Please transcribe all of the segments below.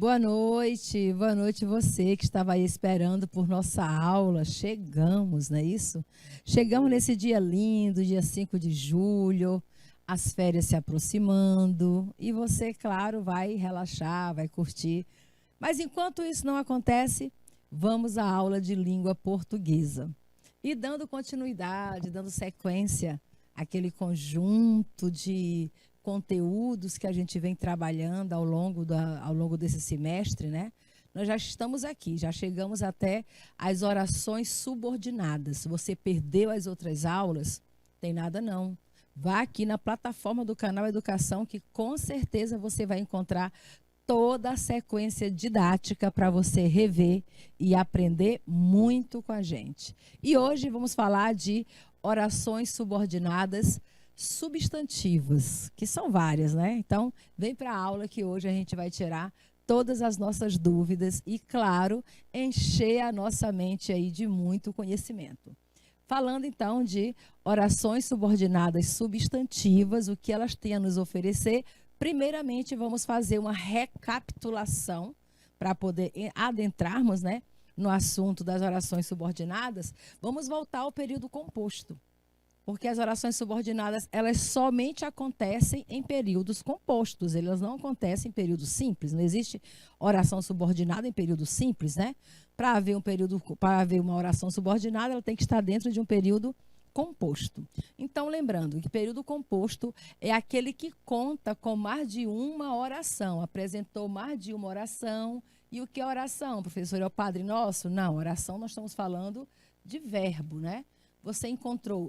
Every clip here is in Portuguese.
Boa noite você que estava aí esperando por nossa aula. Chegamos, não é isso? Chegamos nesse dia lindo, dia 5 de julho, as férias se aproximando e você, claro, vai relaxar, vai curtir. Mas enquanto isso não acontece, vamos à aula de língua portuguesa. E dando continuidade, dando sequência àquele conjunto de conteúdos que a gente vem trabalhando ao longo desse semestre, né? Nós já estamos aqui, já chegamos até as orações subordinadas. Se você perdeu as outras aulas, tem nada não. Vá aqui na plataforma do canal Educação, que com certeza você vai encontrar toda a sequência didática para você rever e aprender muito com a gente. E hoje vamos falar de orações subordinadas substantivas, que são várias, né? Então, vem para a aula que hoje a gente vai tirar todas as nossas dúvidas e, claro, encher a nossa mente aí de muito conhecimento. Falando, então, de orações subordinadas substantivas, o que elas têm a nos oferecer, primeiramente vamos fazer uma recapitulação para poder adentrarmos, né, no assunto das orações subordinadas. Vamos voltar ao período composto. Porque as orações subordinadas, elas somente acontecem em períodos compostos, elas não acontecem em períodos simples. Não existe oração subordinada em período simples, né? Para haver uma oração subordinada, ela tem que estar dentro de um período composto. Então, lembrando que período composto é aquele que conta com mais de uma oração, apresentou mais de uma oração. E o que é oração, professor? É o Padre Nosso? Não, oração nós estamos falando de verbo, né? Você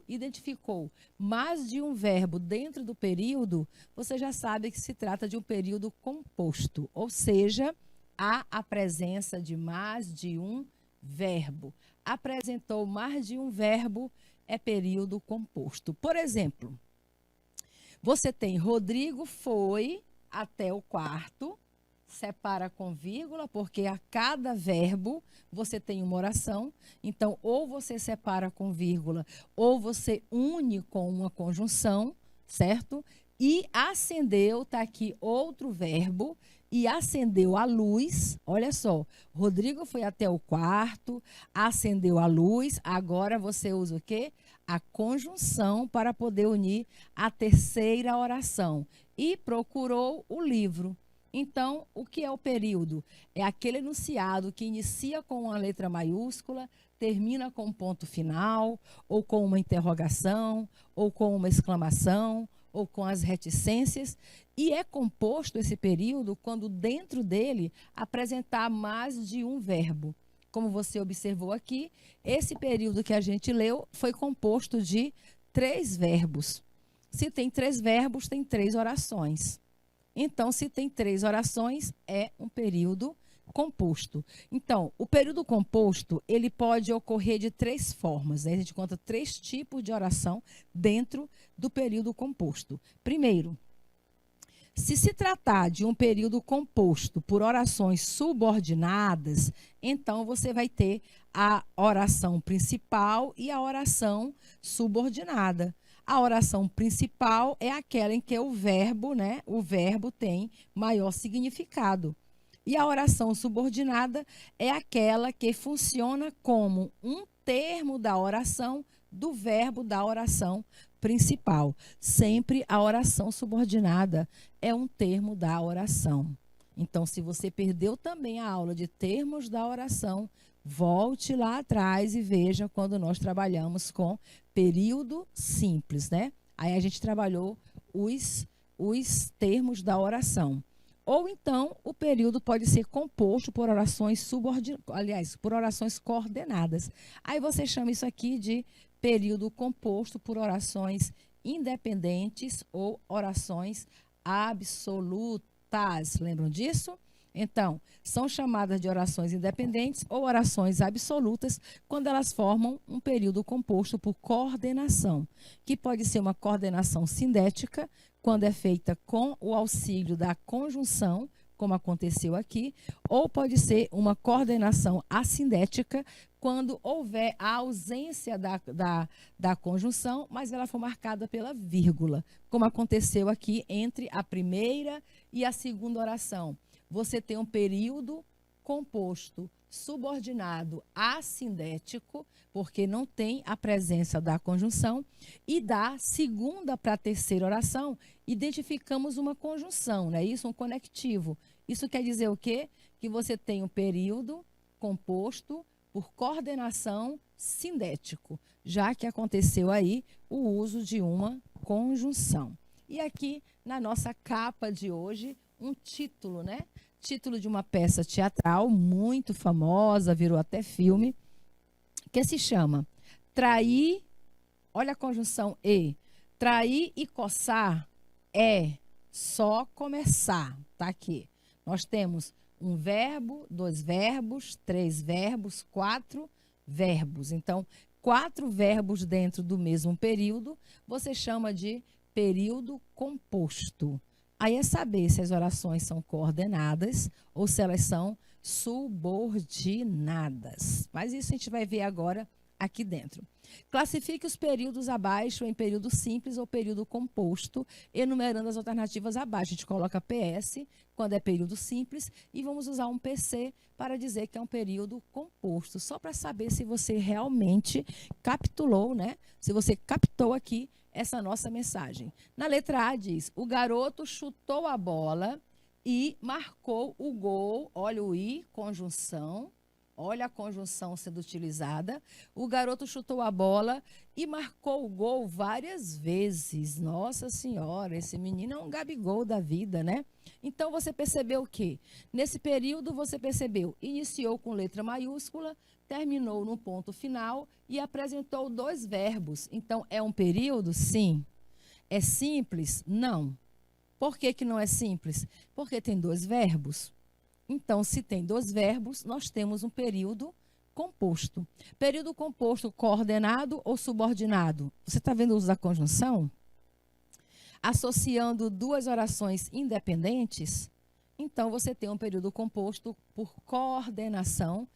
identificou mais de um verbo dentro do período, você já sabe que se trata de um período composto, ou seja, há a presença de mais de um verbo. Apresentou mais de um verbo, é período composto. Por exemplo, você tem Rodrigo foi até o quarto, separa com vírgula, porque a cada verbo você tem uma oração. Então, ou você separa com vírgula, ou você une com uma conjunção, certo? E acendeu, está aqui outro verbo, e acendeu a luz. Olha só, Rodrigo foi até o quarto, acendeu a luz. Agora você usa o quê? A conjunção para poder unir a terceira oração. E procurou o livro. Então, o que é o período? É aquele enunciado que inicia com uma letra maiúscula, termina com um ponto final, ou com uma interrogação, ou com uma exclamação, ou com as reticências. E é composto esse período quando dentro dele apresentar mais de um verbo. Como você observou aqui, esse período que a gente leu foi composto de 3 verbos. Se tem 3 verbos, tem 3 orações. Então, se tem 3 orações, é um período composto. Então, o período composto, ele pode ocorrer de 3 formas, né? A gente conta 3 tipos de oração dentro do período composto. Primeiro, se tratar de um período composto por orações subordinadas, então você vai ter a oração principal e a oração subordinada. A oração principal é aquela em que o verbo, né, o verbo tem maior significado. E a oração subordinada é aquela que funciona como um termo da oração do verbo da oração principal. Sempre a oração subordinada é um termo da oração. Então, se você perdeu também a aula de termos da oração, volte lá atrás e veja quando nós trabalhamos com período simples, né? Aí a gente trabalhou os termos da oração. Ou então, o período pode ser composto por orações por orações coordenadas. Aí você chama isso aqui de período composto por orações independentes ou orações absolutas. Lembram disso? Então, são chamadas de orações independentes ou orações absolutas quando elas formam um período composto por coordenação, que pode ser uma coordenação sindética, quando é feita com o auxílio da conjunção, como aconteceu aqui, ou pode ser uma coordenação assindética, quando houver a ausência da conjunção, mas ela for marcada pela vírgula, como aconteceu aqui entre a primeira e a segunda oração. você tem um período composto subordinado assindético, porque não tem a presença da conjunção, e da segunda para a terceira oração, identificamos uma conjunção, né? Isso, um conectivo. Isso quer dizer o quê? Que você tem um período composto por coordenação sindético, já que aconteceu aí o uso de uma conjunção. E aqui, na nossa capa de hoje, um título, né? Título de uma peça teatral muito famosa, virou até filme, que se chama Trair, olha a conjunção e, trair e coçar é só começar, tá aqui. Nós temos um verbo, 2 verbos, 3 verbos, 4 verbos. Então, 4 verbos dentro do mesmo período, você chama de período composto. Aí é saber se as orações são coordenadas ou se elas são subordinadas. Mas isso a gente vai ver agora aqui dentro. Classifique os períodos abaixo em período simples ou período composto, enumerando as alternativas abaixo. A gente coloca PS quando é período simples e vamos usar um PC para dizer que é um período composto, só para saber se você realmente capturou, né? Se você captou aqui essa nossa mensagem. Na letra A diz, o garoto chutou a bola e marcou o gol. Olha o I, conjunção. Olha a conjunção sendo utilizada. O garoto chutou a bola e marcou o gol várias vezes. Nossa Senhora, esse menino é um Gabigol da vida, né? Então, você percebeu o quê? Nesse período, você percebeu, iniciou com letra maiúscula, terminou no ponto final e apresentou 2 verbos. Então, é um período? Sim. É simples? Não. Por que que não é simples? Porque tem 2 verbos. Então, se tem 2 verbos, nós temos um período composto. Período composto coordenado ou subordinado? Você está vendo o uso da conjunção? Associando 2 orações independentes, então você tem um período composto por coordenação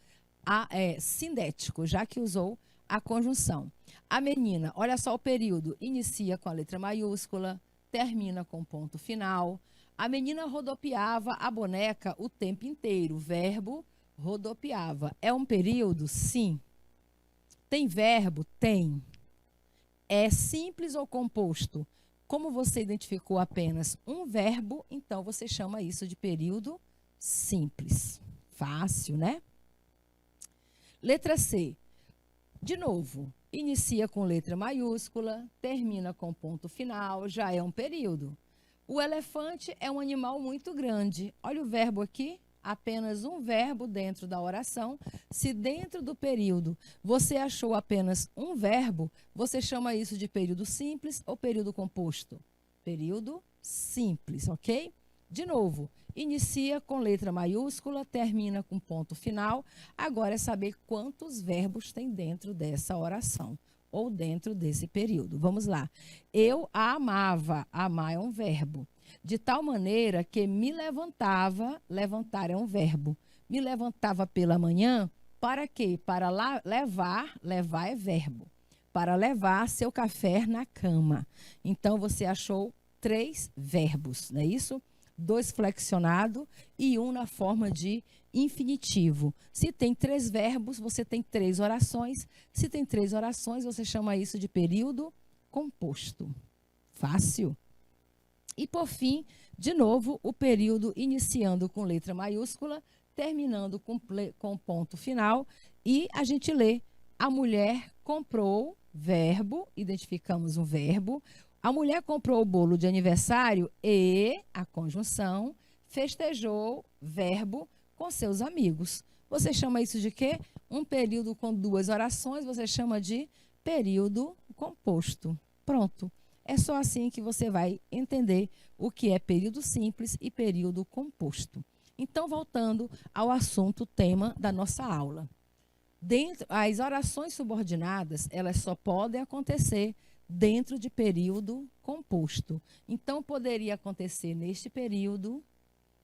sindético, já que usou a conjunção. A menina, olha só o período, inicia com a letra maiúscula, termina com ponto final. A menina rodopiava a boneca o tempo inteiro. Verbo, rodopiava. É um período? Sim. Tem verbo? Tem. É simples ou composto? Como você identificou apenas um verbo, então você chama isso de período simples. Fácil, né? Letra C. De novo, inicia com letra maiúscula, termina com ponto final, já é um período. O elefante é um animal muito grande. Olha o verbo aqui, apenas um verbo dentro da oração. Se dentro do período você achou apenas um verbo, você chama isso de período simples ou período composto? Período simples, ok? De novo, inicia com letra maiúscula, termina com ponto final. Agora é saber quantos verbos tem dentro dessa oração ou dentro desse período. Vamos lá. Eu a amava. Amar é um verbo. De tal maneira que me levantava. Levantar é um verbo. Me levantava pela manhã. Para quê? Para levar. Levar é verbo. Para levar seu café na cama. Então, você achou 3 verbos, não é isso? 2 flexionado e 1 na forma de infinitivo. Se tem 3 verbos, você tem 3 orações. Se tem 3 orações, você chama isso de período composto. Fácil. E, por fim, de novo, o período iniciando com letra maiúscula, terminando com ponto final. E a gente lê, a mulher comprou, verbo, identificamos um verbo. A mulher comprou o bolo de aniversário e, a conjunção, festejou, verbo, com seus amigos. Você chama isso de quê? Um período com 2 orações, você chama de período composto. Pronto. É só assim que você vai entender o que é período simples e período composto. Então, voltando ao assunto, tema da nossa aula. As orações subordinadas, elas só podem acontecer dentro de período composto. Então, poderia acontecer neste período,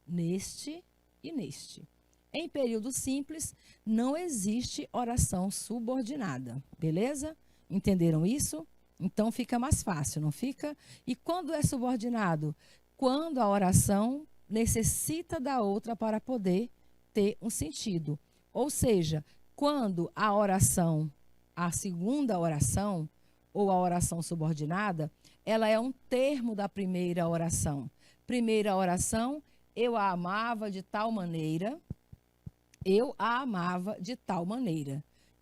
neste e neste. Em período simples, não existe oração subordinada, beleza? Entenderam isso? Então, fica mais fácil, não fica? E quando é subordinado? Quando a oração necessita da outra para poder ter um sentido. Ou seja, quando a oração, a segunda oração, ou a oração subordinada, ela é um termo da primeira oração. Primeira oração, eu a amava de tal maneira,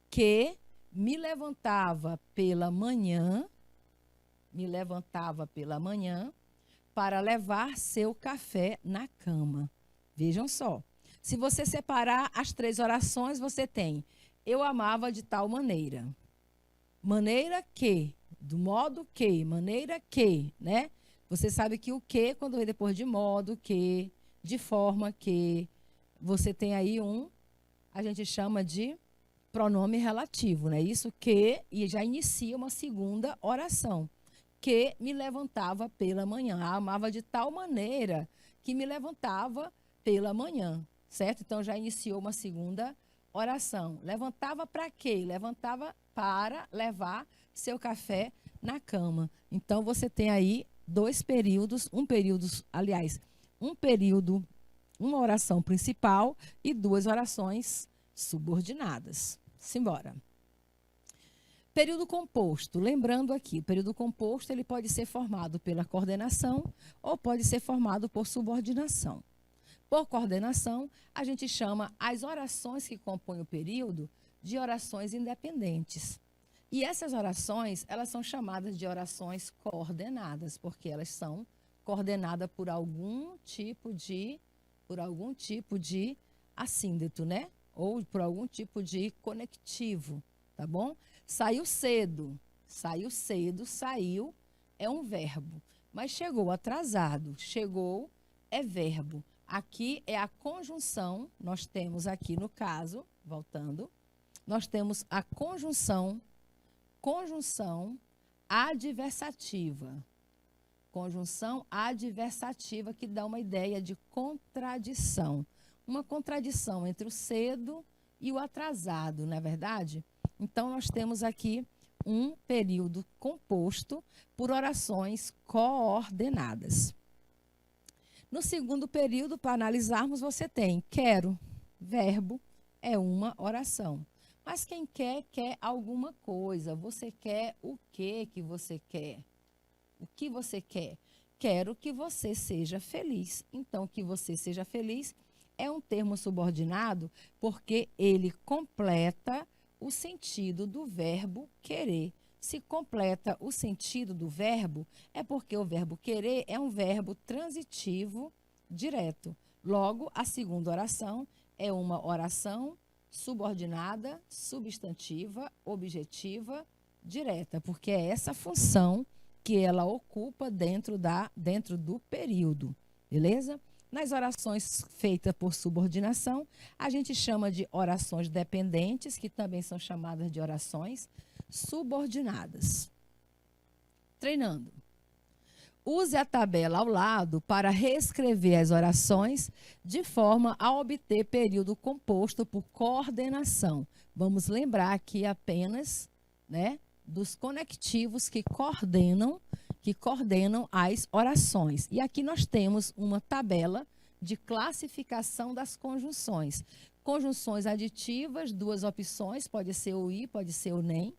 que me levantava pela manhã para levar seu café na cama. Vejam só. Se você separar as 3 orações, você tem eu amava de tal maneira. Maneira que, do modo que, maneira que, né? Você sabe que o que, quando vem depois de modo que, de forma que, você tem aí a gente chama de pronome relativo, né? Isso que, e já inicia uma segunda oração. Que me levantava pela manhã. Amava de tal maneira que me levantava pela manhã, certo? Então já iniciou uma segunda oração. Levantava para quê? Levantava para levar seu café na cama. Então você tem aí 2 períodos, um período, uma oração principal e 2 orações subordinadas. Simbora. Período composto, lembrando aqui, o período composto ele pode ser formado pela coordenação ou pode ser formado por subordinação. Por coordenação, a gente chama as orações que compõem o período de orações independentes. E essas orações, elas são chamadas de orações coordenadas, porque elas são coordenadas por algum tipo de assíndeto, né? Ou por algum tipo de conectivo, tá bom? Saiu cedo, é um verbo. Mas chegou atrasado, chegou é verbo. Aqui é a conjunção, nós temos aqui no caso, voltando, nós temos a conjunção adversativa. Conjunção adversativa que dá uma ideia de contradição. Uma contradição entre o cedo e o atrasado, não é verdade? Então, nós temos aqui um período composto por orações coordenadas. No segundo período, para analisarmos, você tem quero, verbo, é uma oração. Mas quem quer alguma coisa. Você quer o que você quer? O que você quer? Quero que você seja feliz. Então, que você seja feliz é um termo subordinado porque ele completa o sentido do verbo querer. Se completa o sentido do verbo, é porque o verbo querer é um verbo transitivo direto. Logo, a segunda oração é uma oração subordinada, substantiva, objetiva, direta, porque é essa função que ela ocupa dentro do período, beleza? Nas orações feitas por subordinação, a gente chama de orações dependentes, que também são chamadas de orações subordinadas. Treinando. Use a tabela ao lado para reescrever as orações de forma a obter período composto por coordenação. Vamos lembrar aqui apenas, né, dos conectivos que coordenam as orações. E aqui nós temos uma tabela de classificação das conjunções. Conjunções aditivas, 2 opções, pode ser o e, pode ser o nem.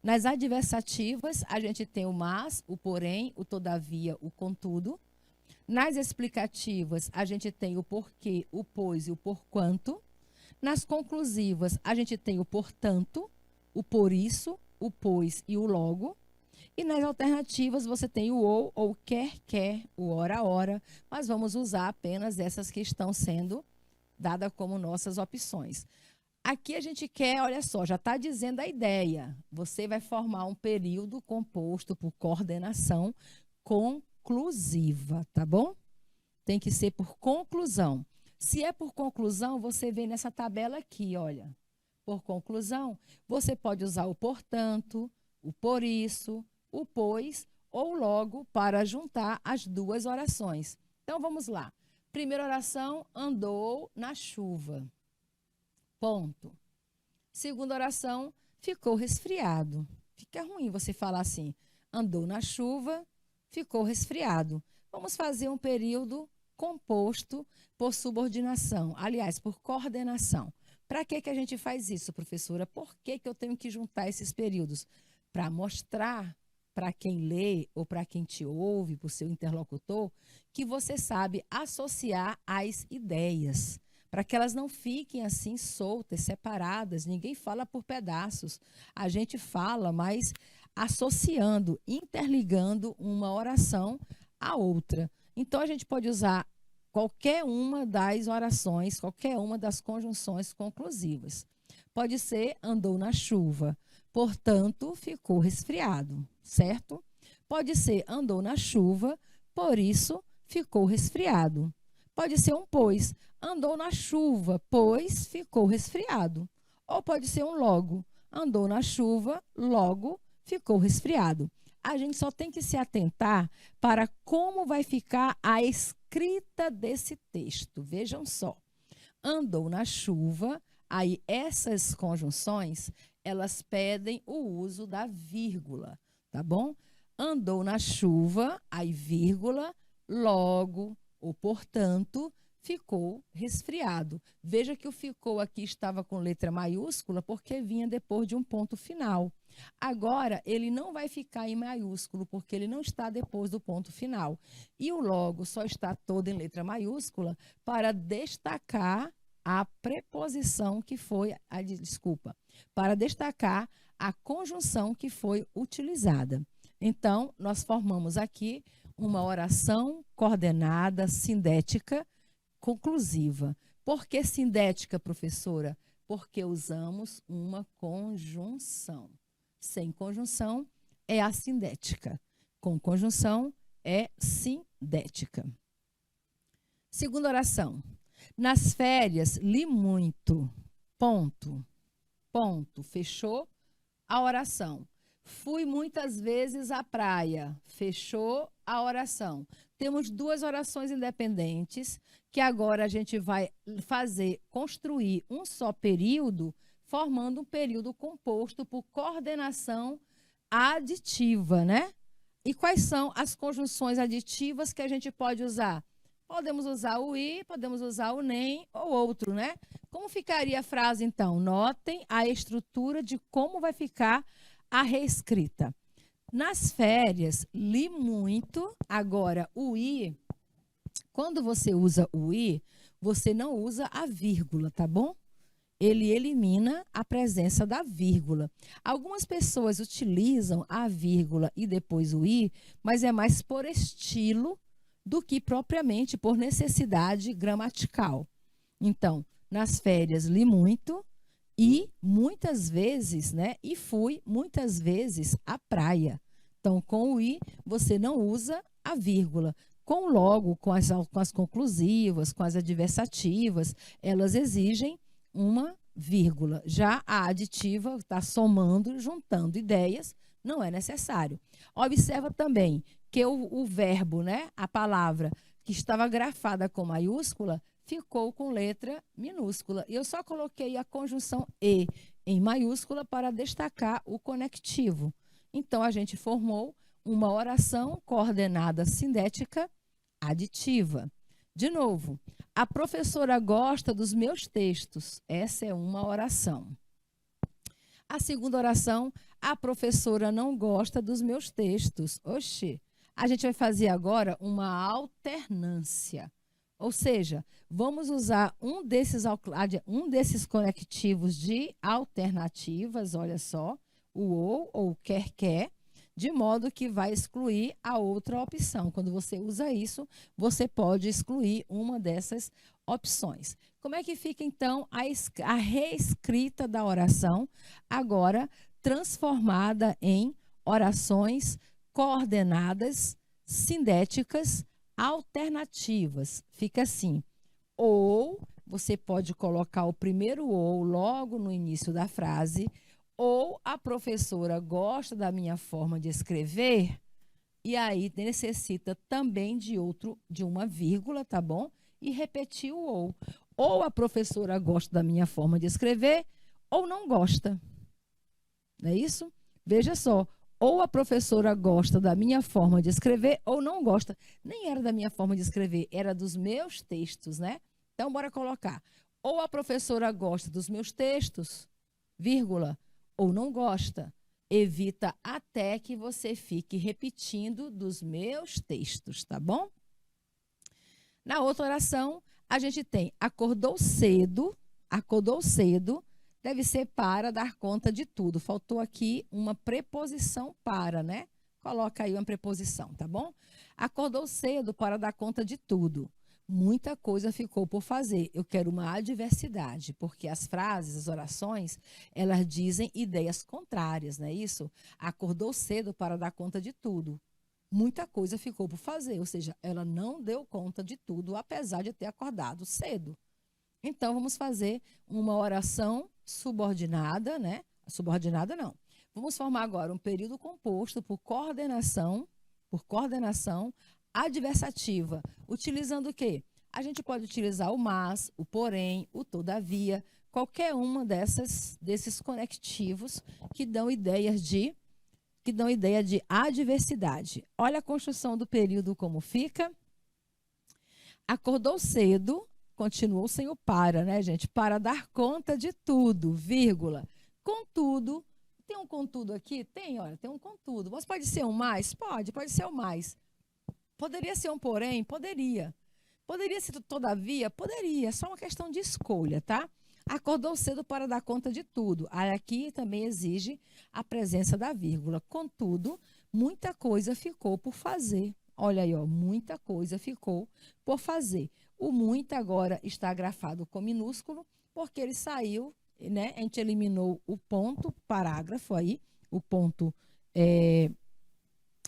Nas adversativas, a gente tem o mas, o porém, o todavia, o contudo. Nas explicativas, a gente tem o porquê, o pois e o porquanto. Nas conclusivas, a gente tem o portanto, o por isso, o pois e o logo. E nas alternativas você tem o ou quer, o ora, mas vamos usar apenas essas que estão sendo dadas como nossas opções. Aqui a gente quer, olha só, já está dizendo a ideia. Você vai formar um período composto por coordenação conclusiva, tá bom? Tem que ser por conclusão. Se é por conclusão, você vê nessa tabela aqui, olha. Por conclusão, você pode usar o portanto, o por isso, o pois ou logo para juntar as 2 orações. Então, vamos lá. Primeira oração, andou na chuva. Ponto. Segunda oração, ficou resfriado. Fica ruim você falar assim, andou na chuva, ficou resfriado. Vamos fazer um período composto por subordinação, aliás, por coordenação. Para que a gente faz isso, professora? Por que eu tenho que juntar esses períodos? Para mostrar para quem lê ou para quem te ouve, para o seu interlocutor, que você sabe associar as ideias, para que elas não fiquem assim soltas, separadas. Ninguém fala por pedaços. A gente fala, mas associando, interligando uma oração à outra. Então, a gente pode usar qualquer uma das orações, qualquer uma das conjunções conclusivas. Pode ser andou na chuva, portanto, ficou resfriado, certo? Pode ser andou na chuva, por isso, ficou resfriado. Pode ser um pois, andou na chuva, pois ficou resfriado. Ou pode ser um logo, andou na chuva, logo ficou resfriado. A gente só tem que se atentar para como vai ficar a escrita desse texto. Vejam só. Andou na chuva, aí essas conjunções, elas pedem o uso da vírgula, tá bom? Andou na chuva, aí vírgula, logo ou portanto, ficou resfriado. Veja que o ficou aqui estava com letra maiúscula porque vinha depois de um ponto final. Agora, ele não vai ficar em maiúsculo, porque ele não está depois do ponto final. E o logo só está todo em letra maiúscula para destacar a preposição que foi, para destacar a conjunção que foi utilizada. Então, nós formamos aqui uma oração coordenada, sindética, conclusiva. Por que sindética, professora? Porque usamos uma conjunção. Sem conjunção é assindética. Com conjunção é sindética. Segunda oração. Nas férias, li muito. Ponto. Ponto. Fechou a oração. Fui muitas vezes à praia. Fechou a oração. Temos duas orações independentes que agora a gente vai construir um só período, formando um período composto por coordenação aditiva, né? E quais são as conjunções aditivas que a gente pode usar? Podemos usar o i, podemos usar o nem ou outro, né? Como ficaria a frase, então? Notem a estrutura de como vai ficar a reescrita. Nas férias, li muito. Agora, o i, quando você usa o i, você não usa a vírgula, tá bom? Ele elimina a presença da vírgula. Algumas pessoas utilizam a vírgula e depois o i, mas é mais por estilo do que propriamente por necessidade gramatical. Então, nas férias li muito e muitas vezes, né? E fui muitas vezes à praia. Então, com o i, você não usa a vírgula. Com logo, com as conclusivas, com as adversativas, elas exigem uma vírgula. Já a aditiva está somando, juntando ideias, não é necessário. Observa também que o verbo, né, a palavra que estava grafada com maiúscula, ficou com letra minúscula. E eu só coloquei a conjunção e em maiúscula para destacar o conectivo. Então, a gente formou uma oração coordenada sindética aditiva. De novo, a professora gosta dos meus textos. Essa é uma oração. A segunda oração, a professora não gosta dos meus textos. Oxê, a gente vai fazer agora uma alternância. Ou seja, vamos usar um desses conectivos de alternativas, olha só, o ou quer, de modo que vai excluir a outra opção. Quando você usa isso, você pode excluir uma dessas opções. Como é que fica, então, a reescrita da oração, agora transformada em orações coordenadas, sindéticas, alternativas? Fica assim. Ou você pode colocar o primeiro ou logo no início da frase, ou a professora gosta da minha forma de escrever, e aí necessita também de uma vírgula, tá bom? E repetir o ou. Ou a professora gosta da minha forma de escrever, ou não gosta. Não é isso? Veja só, Ou a professora gosta da minha forma de escrever ou não gosta. Nem era da minha forma de escrever, era dos meus textos, né? Então, bora colocar. Ou a professora gosta dos meus textos, vírgula, ou não gosta. Evita até que você fique repetindo dos meus textos, tá bom? Na outra oração, a gente tem acordou cedo, deve ser para dar conta de tudo. Faltou aqui uma preposição para, né? Coloca aí uma preposição, tá bom? Acordou cedo para dar conta de tudo. Muita coisa ficou por fazer. Eu quero uma adversidade, porque as frases, as orações, elas dizem ideias contrárias, não é isso? Acordou cedo para dar conta de tudo. Muita coisa ficou por fazer, ou seja, ela não deu conta de tudo, apesar de ter acordado cedo. Então, vamos fazer uma oração subordinada, né? Subordinada não. Vamos formar agora um período composto por coordenação, adversativa. Utilizando o quê? A gente pode utilizar o mas, o porém, o todavia, qualquer uma desses conectivos que dão ideias de adversidade. Olha a construção do período como fica. Acordou cedo, continuou sem o para, né, gente? Para dar conta de tudo, vírgula. Contudo, tem um contudo aqui? Tem, olha, tem um contudo. Mas pode ser um mais? Pode ser um mais. Poderia ser um porém? Poderia. Poderia ser todavia? Poderia. É só uma questão de escolha, tá? Acordou cedo para dar conta de tudo. Aí aqui também exige a presença da vírgula. Contudo, muita coisa ficou por fazer. Olha aí, ó, muita coisa ficou por fazer. O muita agora está grafado com minúsculo, porque ele saiu, né? A gente eliminou o ponto, parágrafo aí, o ponto,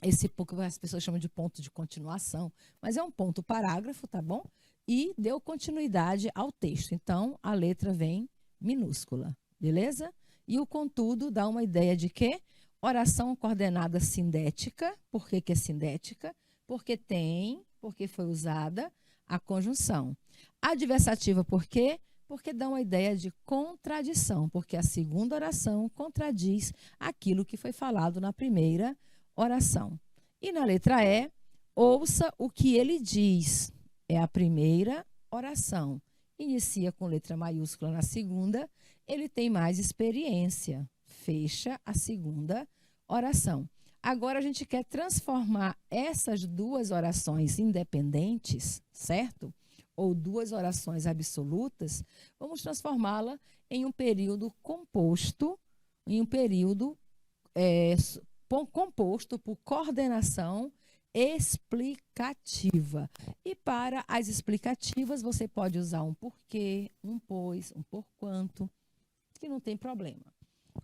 esse pouco as pessoas chamam de ponto de continuação, mas é um ponto parágrafo, tá bom? E deu continuidade ao texto. Então, a letra vem minúscula, beleza? E o contudo dá uma ideia de quê? Oração coordenada sindética. Por que é sindética? Porque foi usada a conjunção. Adversativa por quê? Porque dá uma ideia de contradição, porque a segunda oração contradiz aquilo que foi falado na primeira oração. E na letra E, ouça o que ele diz. É a primeira oração. Inicia com letra maiúscula na segunda, ele tem mais experiência. Fecha a segunda oração. Agora a gente quer transformar essas duas orações independentes, certo? Ou duas orações absolutas, vamos transformá-la em um período composto, composto por coordenação explicativa. E para as explicativas, você pode usar um porquê, um pois, um porquanto, que não tem problema.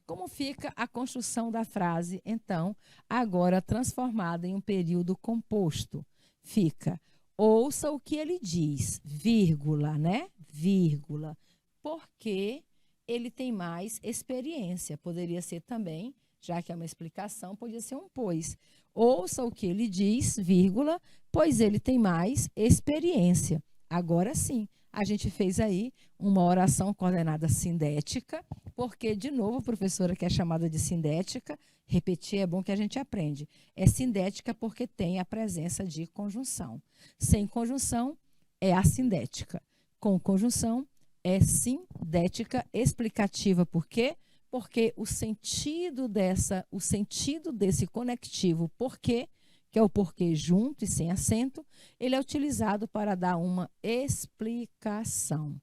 Como fica a construção da frase, então, agora transformada em um período composto? Fica, ouça o que ele diz, vírgula, né? Vírgula, porque ele tem mais experiência. Poderia ser também, já que é uma explicação, podia ser um pois. Ouça o que ele diz, vírgula, pois ele tem mais experiência. Agora sim, a gente fez aí uma oração coordenada sindética, porque, de novo, professora, que é chamada de sindética, repetir é bom que a gente aprende. É sindética porque tem a presença de conjunção. Sem conjunção, é assindética. Com conjunção, é sindética explicativa. Por quê? Porque o sentido desse conectivo porquê, que é o porquê junto e sem acento, ele é utilizado para dar uma explicação.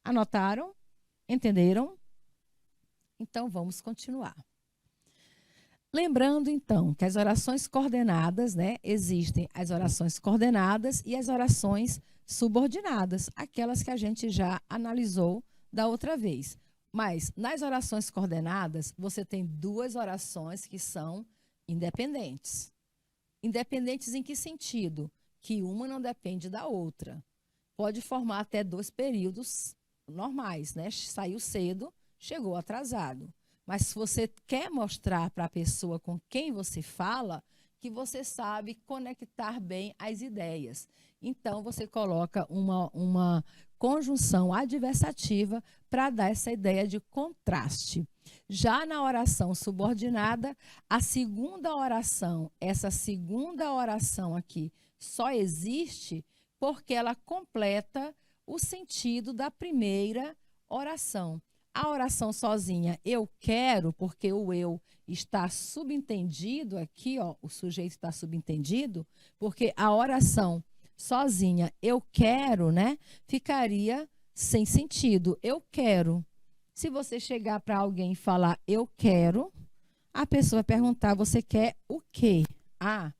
Anotaram? Entenderam? Então, vamos continuar. Lembrando, então, que as orações coordenadas, né, existem as orações coordenadas e as orações subordinadas, aquelas que a gente já analisou da outra vez. Mas, nas orações coordenadas, você tem duas orações que são independentes. Independentes em que sentido? Que uma não depende da outra. Pode formar até dois períodos normais, né? Saiu cedo, chegou atrasado. Mas se você quer mostrar para a pessoa com quem você fala que você sabe conectar bem as ideias. Então, você coloca uma conjunção adversativa para dar essa ideia de contraste. Já na oração subordinada, a segunda oração, essa segunda oração aqui, só existe porque ela completa o sentido da primeira oração. A oração sozinha, eu quero, porque o eu está subentendido aqui, ó, o sujeito está subentendido, porque a oração sozinha, eu quero, né, ficaria sem sentido. Eu quero. Se você chegar para alguém e falar eu quero, a pessoa vai perguntar, você quer o quê? Ah,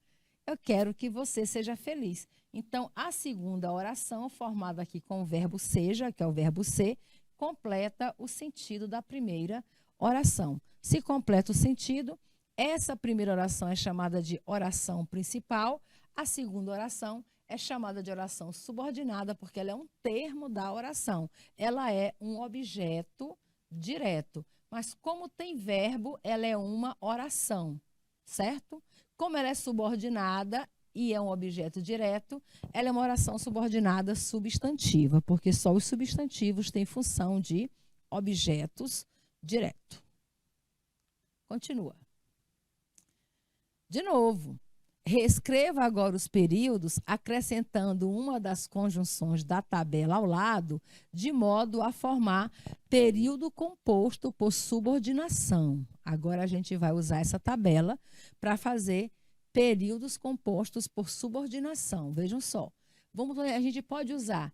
eu quero que você seja feliz. Então, a segunda oração, formada aqui com o verbo seja, que é o verbo ser, completa o sentido da primeira oração. Se completa o sentido, essa primeira oração é chamada de oração principal, a segunda oração é chamada de oração subordinada, porque ela é um termo da oração. Ela é um objeto direto. Mas como tem verbo, ela é uma oração, certo? Como ela é subordinada e é um objeto direto, ela é uma oração subordinada substantiva, porque só os substantivos têm função de objetos direto. Continua. De novo, reescreva agora os períodos, acrescentando uma das conjunções da tabela ao lado, de modo a formar período composto por subordinação. Agora a gente vai usar essa tabela para fazer períodos compostos por subordinação. Vejam só. A gente pode usar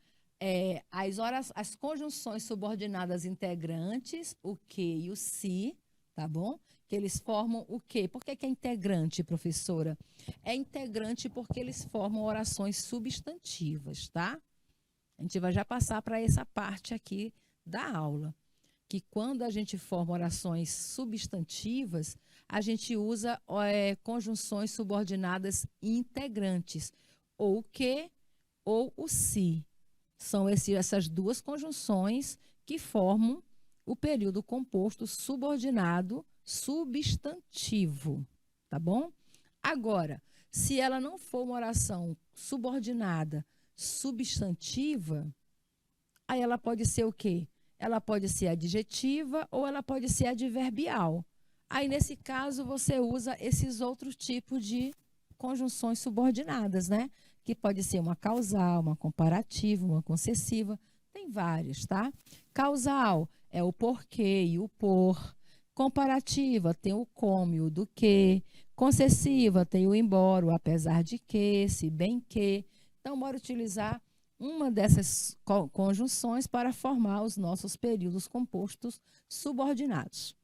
as conjunções subordinadas integrantes, o que e o se, tá bom? Que eles formam o quê? Por que é integrante, professora? É integrante porque eles formam orações substantivas, tá? A gente vai já passar para essa parte aqui da aula. Que quando a gente forma orações substantivas, a gente usa conjunções subordinadas integrantes, ou o que ou o se. São essas duas conjunções que formam o período composto subordinado substantivo, tá bom? Agora, se ela não for uma oração subordinada substantiva, aí ela pode ser o quê? Ela pode ser adjetiva ou ela pode ser adverbial. Aí, nesse caso, você usa esses outros tipos de conjunções subordinadas, né? Que pode ser uma causal, uma comparativa, uma concessiva. Tem várias, tá? Causal é o porquê e o por. Comparativa tem o como e o do que. Concessiva tem o embora, o apesar de que, se bem que. Então, bora utilizar uma dessas conjunções para formar os nossos períodos compostos subordinados.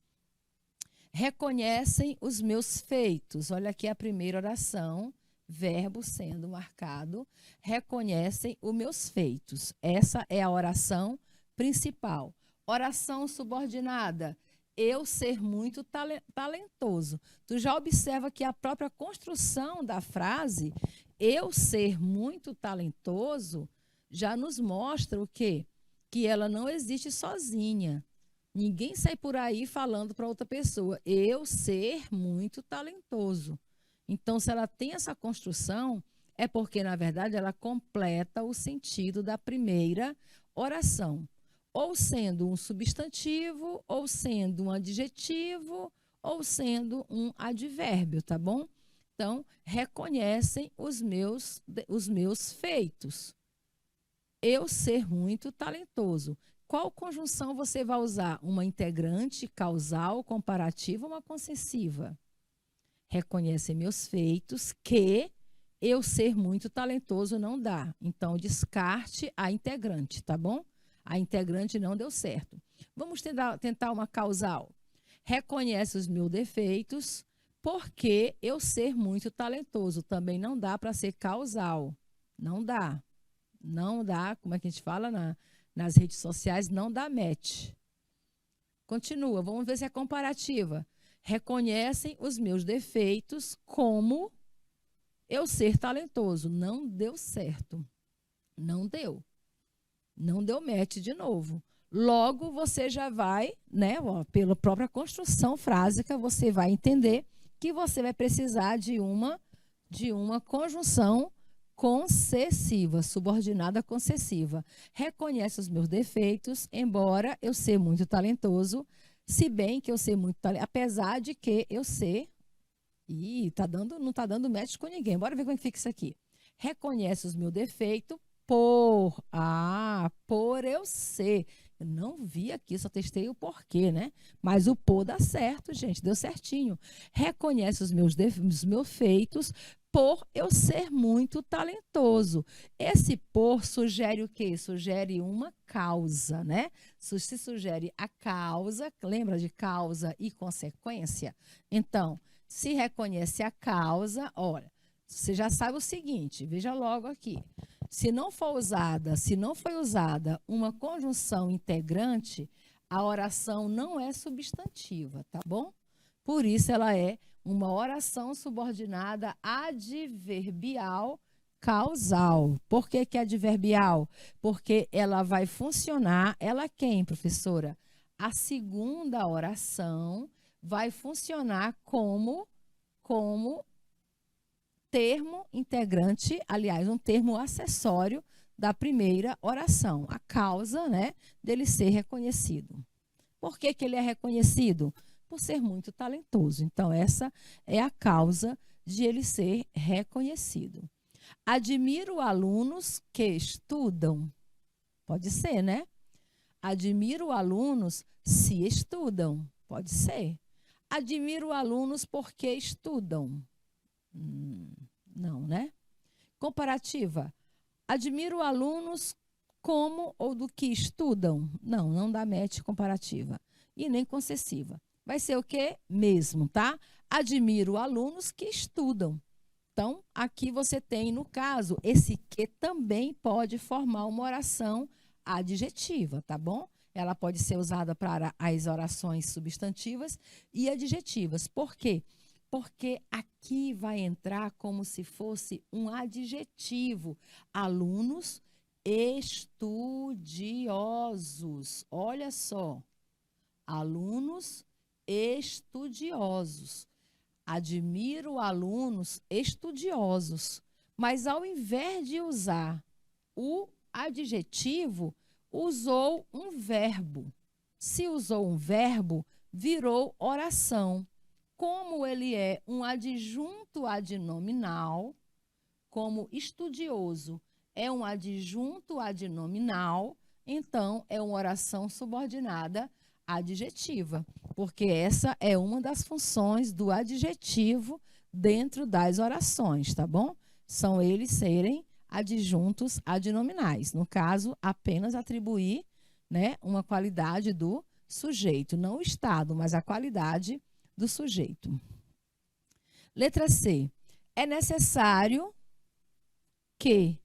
Reconhecem os meus feitos. Olha aqui a primeira oração, verbo sendo marcado. Reconhecem os meus feitos. Essa é a oração principal. Oração subordinada. Eu ser muito talentoso. Tu já observa que a própria construção da frase, eu ser muito talentoso, já nos mostra o quê? Que ela não existe sozinha. Ninguém sai por aí falando para outra pessoa, eu ser muito talentoso. Então, se ela tem essa construção, é porque, na verdade, ela completa o sentido da primeira oração. Ou sendo um substantivo, ou sendo um adjetivo, ou sendo um advérbio, tá bom? Então, reconhecem os meus feitos. Eu ser muito talentoso. Qual conjunção você vai usar? Uma integrante, causal, comparativa ou uma concessiva? Reconhecem meus feitos, que eu ser muito talentoso não dá. Então, descarte a integrante, tá bom? A integrante não deu certo. Vamos tentar uma causal. Reconhece os meus defeitos, porque eu ser muito talentoso. Também não dá para ser causal. Não dá. Não dá, como é que a gente fala nas redes sociais, não dá match. Continua, vamos ver se é comparativa. Reconhecem os meus defeitos como eu ser talentoso. Não deu certo. Não deu. Não deu match de novo. Logo, você já vai, né, pela própria construção frásica, você vai entender que você vai precisar de uma conjunção concessiva, subordinada concessiva. Reconhece os meus defeitos, embora eu ser muito talentoso, Se bem que eu sei muito talentoso, apesar de que eu sei, e não está dando match com ninguém. Bora ver como é que fica isso aqui. Reconhece os meus defeitos por eu ser. Eu não vi aqui, só testei o porquê, né? Mas o por dá certo, gente, deu certinho. Reconhece os meus feitos por eu ser muito talentoso. Esse por sugere o quê? Sugere uma causa, né? Se sugere a causa, lembra de causa e consequência? Então, se reconhece a causa, olha, você já sabe o seguinte, veja logo aqui. Se não foi usada uma conjunção integrante, a oração não é substantiva, tá bom? Por isso ela é uma oração subordinada adverbial causal. Por que é adverbial? Porque ela vai funcionar, ela quem, professora? A segunda oração vai funcionar como termo integrante, aliás, um termo acessório da primeira oração, a causa, né, dele ser reconhecido. Por que ele é reconhecido? Por ser muito talentoso. Então, essa é a causa de ele ser reconhecido. Admiro alunos que estudam. Pode ser, né? Admiro alunos se estudam. Pode ser. Admiro alunos porque estudam. Não, né? Comparativa. Admiro alunos como ou do que estudam. Não dá match comparativa. E nem concessiva. Vai ser o quê? Mesmo, tá? Admiro alunos que estudam. Então, aqui você tem, no caso, esse que também pode formar uma oração adjetiva, tá bom? Ela pode ser usada para as orações substantivas e adjetivas. Por quê? Porque aqui vai entrar como se fosse um adjetivo. Alunos estudiosos. Olha só. Alunos estudiosos. Admiro alunos estudiosos. Mas ao invés de usar o adjetivo, usou um verbo. Se usou um verbo, virou oração. Como ele é um adjunto adnominal, como estudioso é um adjunto adnominal, então é uma oração subordinada adjetiva, porque essa é uma das funções do adjetivo dentro das orações, tá bom? São eles serem adjuntos adnominais. No caso, apenas atribuir, né, uma qualidade do sujeito, não o estado, mas a qualidade do sujeito. Letra C. É necessário que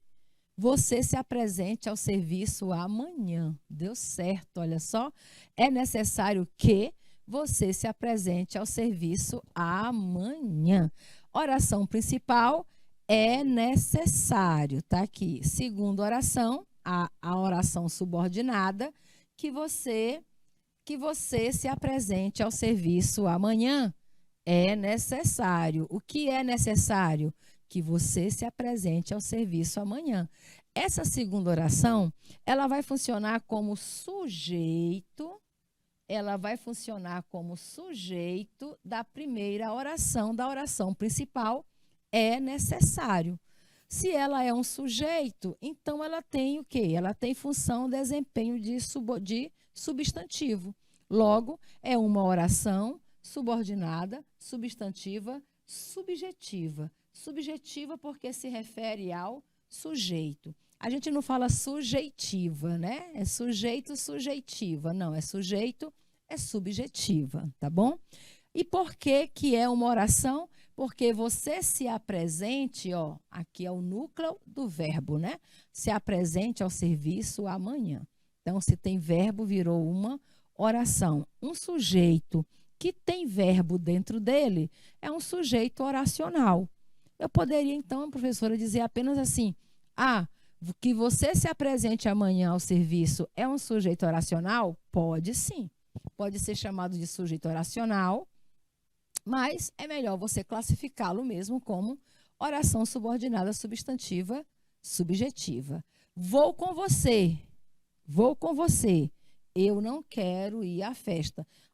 você se apresente ao serviço amanhã. Deu certo, olha só. É necessário que você se apresente ao serviço amanhã. Oração principal, é necessário, tá aqui. Segunda oração, a oração subordinada, que você se apresente ao serviço amanhã. É necessário. O que é necessário? Que você se apresente ao serviço amanhã. Essa segunda oração, ela vai funcionar como sujeito, da primeira oração, da oração principal, é necessário. Se ela é um sujeito, então ela tem o quê? Ela tem função, desempenho de substantivo. Logo, é uma oração subordinada, substantiva, subjetiva. Subjetiva porque se refere ao sujeito. A gente não fala sujeitiva, né? É sujeito, sujeitiva. Não, é sujeito, é subjetiva, tá bom? E por que que é uma oração? Porque você se apresente, ó, aqui é o núcleo do verbo, né? Se apresente ao serviço amanhã. Então, se tem verbo, virou uma oração. Um sujeito que tem verbo dentro dele é um sujeito oracional. Eu poderia, então, professora, dizer apenas assim, que você se apresente amanhã ao serviço é um sujeito oracional? Pode sim. Pode ser chamado de sujeito oracional, mas é melhor você classificá-lo mesmo como oração subordinada substantiva subjetiva. Vou com você. Eu não quero ir à festa.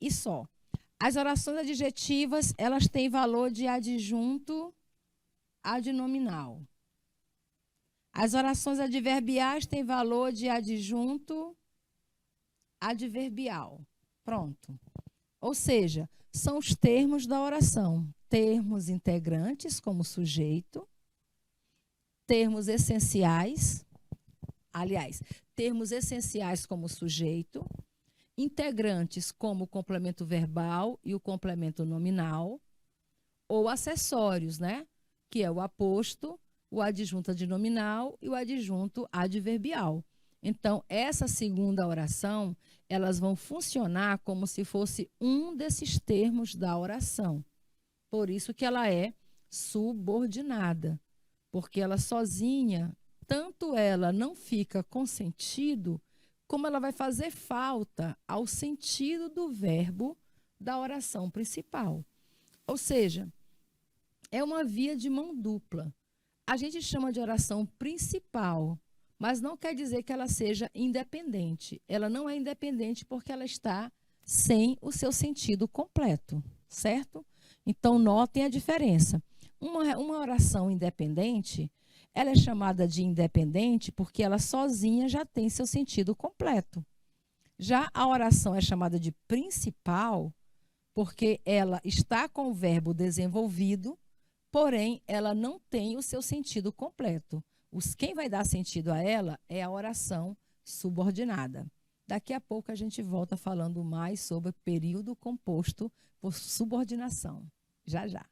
e só. As orações adjetivas, elas têm valor de adjunto adnominal. As orações adverbiais têm valor de adjunto adverbial. Pronto. Ou seja, são os termos da oração. Termos integrantes, como sujeito, termos essenciais, aliás, termos essenciais como sujeito, integrantes como o complemento verbal e o complemento nominal, ou acessórios, né? Que é o aposto, o adjunto adnominal e o adjunto adverbial. Então, essa segunda oração, elas vão funcionar como se fosse um desses termos da oração. Por isso que ela é subordinada, porque ela sozinha, tanto ela não fica com sentido, como ela vai fazer falta ao sentido do verbo da oração principal. Ou seja, é uma via de mão dupla. A gente chama de oração principal, mas não quer dizer que ela seja independente. Ela não é independente porque ela está sem o seu sentido completo, certo? Então, notem a diferença. Uma oração independente, ela é chamada de independente porque ela sozinha já tem seu sentido completo. Já a oração é chamada de principal porque ela está com o verbo desenvolvido, porém, ela não tem o seu sentido completo. Quem vai dar sentido a ela é a oração subordinada. Daqui a pouco a gente volta falando mais sobre período composto por subordinação. Já, já.